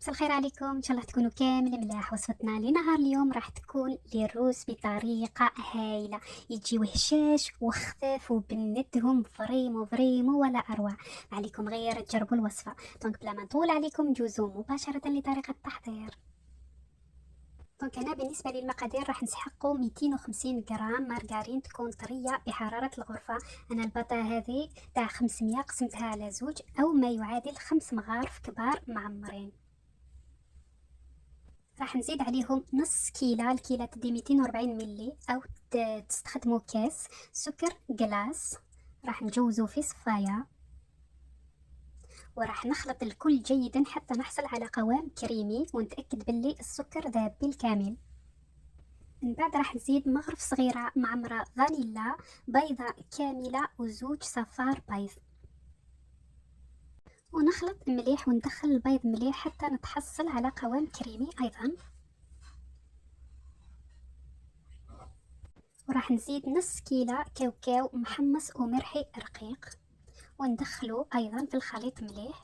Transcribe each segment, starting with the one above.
مساء الخير عليكم، ان شاء الله تكونوا كامل ملاح. وصفتنا لنهار اليوم راح تكون للروز بطريقه هايله، يجيو هشاش وخفاف وبندهم فريمو فريمو ولا اروع. ما عليكم غير تجربوا الوصفه. دونك بلا ما نطول عليكم ندوزو مباشره لطريقه التحضير. دونك هنا بالنسبه للمقادير راح نسحقوا 250 غرام مارغرين تكون طريه بحراره الغرفه. انا الباطه هذه تاع 500 قسمتها على زوج او ما يعادل 5 مغارف كبار معمرين. راح نزيد عليهم نص كيلة، الكيلة تدي 240 ملي أو تستخدموا كاس سكر جلاس. راح نجوزه في صفاية وراح نخلط الكل جيدا حتى نحصل على قوام كريمي ونتأكد باللي السكر ذاب بالكامل. من بعد راح نزيد مغرف صغيرة معمرة فانيلا، بيضة كاملة وزوج صفار بيض، ونخلط مليح وندخل البيض مليح حتى نتحصل على قوام كريمي أيضا. وراح نزيد نص كيلة كاوكاو محمص ومرحي رقيق وندخله أيضا في الخليط مليح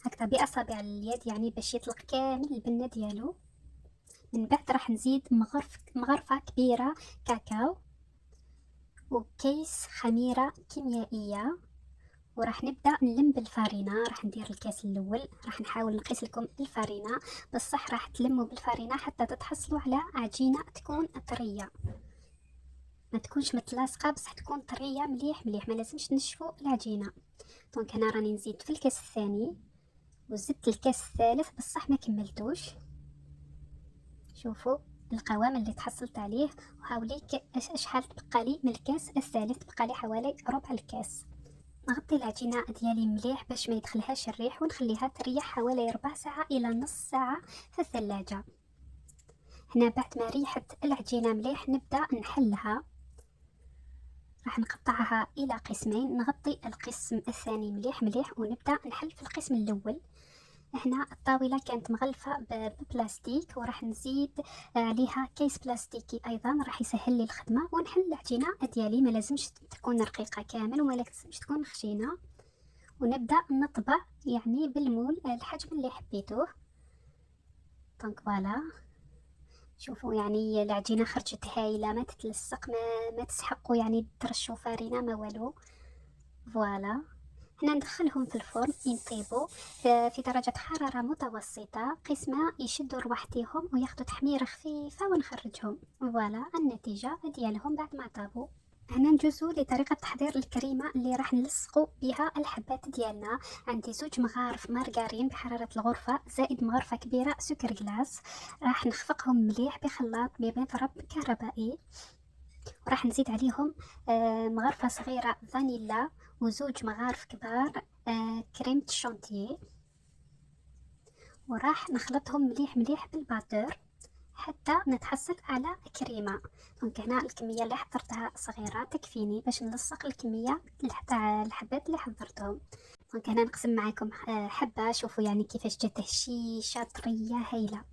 هكذا بأصابع اليد، يعني باش يطلق كامل البنة ديالو. من بعد راح نزيد مغرفة كبيرة كاكاو وكيس خميرة كيميائية، وراح نبدأ نلم بالفارينة. راح ندير الكاس الأول، راح نحاول نقيس لكم الفارينة بصح راح تلموا بالفارينة حتى تتحصلوا على عجينة تكون طرية، ما تكونش متلاصقه بصح تكون طريه مليح مليح، ما لازمش نشفوا العجينه. دونك هنا راني نزيد في الكاس الثاني وزدت الكاس الثالث بصح ما كملتوش. شوفوا القوام اللي تحصلت عليه، وحاولي شحال تبقى لي من الكاس الثالث، بقى لي حوالي ربع الكاس. نغطي العجينه ديالي مليح باش ما يدخلهاش الريح ونخليها تريح حوالي ربع ساعه الى نص ساعه في الثلاجه. هنا بعد ما ريحت العجينه مليح نبدا نحلها. راح نقطعها إلى قسمين، نغطي القسم الثاني مليح مليح ونبدأ نحل في القسم الأول. هنا الطاولة كانت مغلفة ببلاستيك وراح نزيد عليها كيس بلاستيكي أيضا، راح يسهل لي الخدمة. ونحل العجينة ديالي، ما لازمش تكون رقيقة كامل وما لازمش تكون خشينة، ونبدأ نطبع يعني بالمول الحجم اللي حبيتوه. دونك فوالا، شوفوا يعني العجينة خرجت هايلة، ما تتلصق، ما تسحقوا يعني ترشوا فارينة ما والو. فوالا، هنا ندخلهم في الفرن ينطيبوا في درجة حرارة متوسطة، قسمة يشدوا روحتيهم وياخدوا تحميرة خفيفة ونخرجهم. فوالا النتيجة ديالهم بعد ما طابوا. هنا نجوزو لطريقة تحضير الكريمة اللي راح نلصقوا بها الحبات ديالنا. عندي زوج مغارف مارغرين بحرارة الغرفة زائد مغرفة كبيرة سكر جلاس، راح نخفقهم مليح بخلاط بمضرب كهربائي، وراح نزيد عليهم مغرفة صغيرة فانيلا وزوج مغارف كبار كريمة الشانتيه، وراح نخلطهم مليح مليح بالباتور حتى نتحصل على كريمة. دونك هنا الكمية اللي حضرتها صغيرة تكفيني باش نلصق الكمية تاع الحبات اللي حضرتهم. دونك هنا نقسم معاكم حبة، شوفوا يعني كيفاش جات هشيشة طرية هايلة.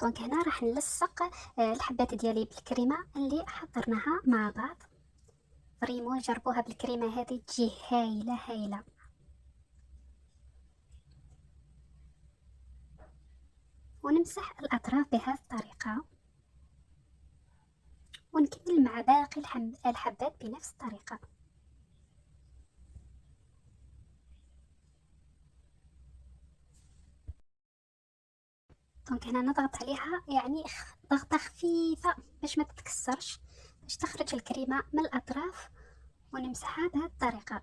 دونك هنا راح نلصق الحبات ديالي بالكريمة اللي حضرناها مع بعض. فريمو جربوها بالكريمة هذه تجي هايلة هايلة. ونمسح الأطراف بهذه الطريقة ونكمل مع باقي الحبات بنفس الطريقة. دونك هنا نضغط عليها يعني ضغطة خفيفة باش ما تتكسرش، باش تخرج الكريمة من الأطراف، ونمسحها بهذه الطريقة.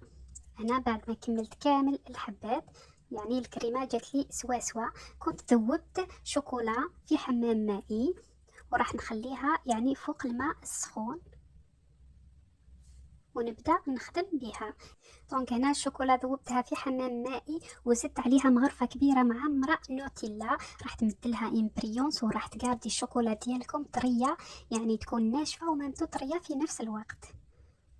هنا بعد ما كملت كامل الحبات يعني الكريمة جات لي سوا سوا، كنت ذوبت شوكولا في حمام مائي وراح نخليها يعني فوق الماء السخون ونبدأ نخدم بها. دونك هنا الشوكولا ذوبتها في حمام مائي وزدت عليها مغرفة كبيرة معمرة نوتيلا، راح تمدلها امبريونس وراح تقعدي الشوكولا ديالكم طرية، يعني تكون ناشفة ومامتو طرية في نفس الوقت.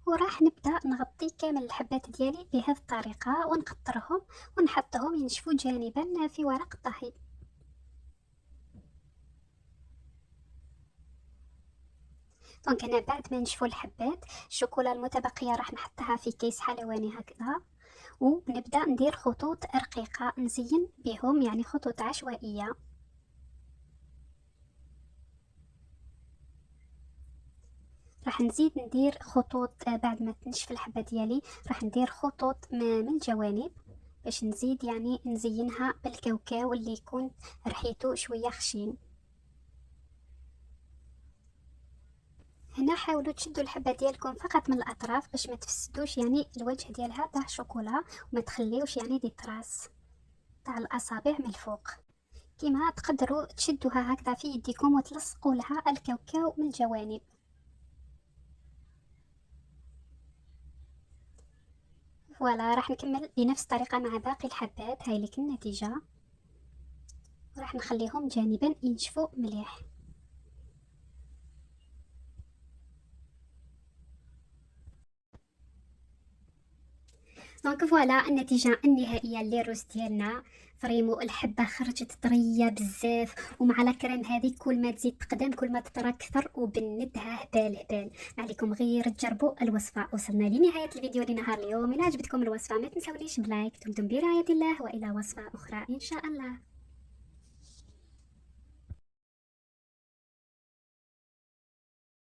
وراح نبدأ نغطي كامل الحبات ديالي بهذه الطريقة ونقطرهم ونحطهم ينشفوا جانبا في ورق الطهي. دونك هنا بعد ما نشفوا الحبات الشوكولا المتبقية راح نحطها في كيس حلواني هكذا، ونبدا ندير خطوط رقيقه نزين بهم، يعني خطوط عشوائيه. راح نزيد ندير خطوط بعد ما تنشف الحبه ديالي راح ندير خطوط من الجوانب باش نزيد يعني نزينها بالكاوكاو اللي يكون ريحته شويه خشين. هنا حاولوا تشدوا الحبه ديالكم فقط من الاطراف باش ما تفسدوش يعني الوجه ديالها تاع الشوكولا، وما تخليوش يعني دي تراس تاع الاصابع من الفوق. كيما تقدروا تشدوها هكذا في يديكم وتلصقوا لها الكاوكاو من الجوانب. فوالا راح نكمل بنفس الطريقه مع باقي الحبات. هاي لك النتيجه، وراح نخليهم جانبا ينشفوا مليح. دونك فوالا النتيجه النهائيه للروز ديالنا. فريمو الحبه خرجت طريه بزاف، ومع الكريم هذه كل ما تزيد تقدم كل ما تطرى اكثر وبندها هبال هبال. عليكم غير تجربوا الوصفه. وصلنا لنهايه الفيديو لنهار اليوم. ان عجبتكم الوصفه ما تنسونيش بلايك. دمتم برعايه الله والى وصفه اخرى ان شاء الله.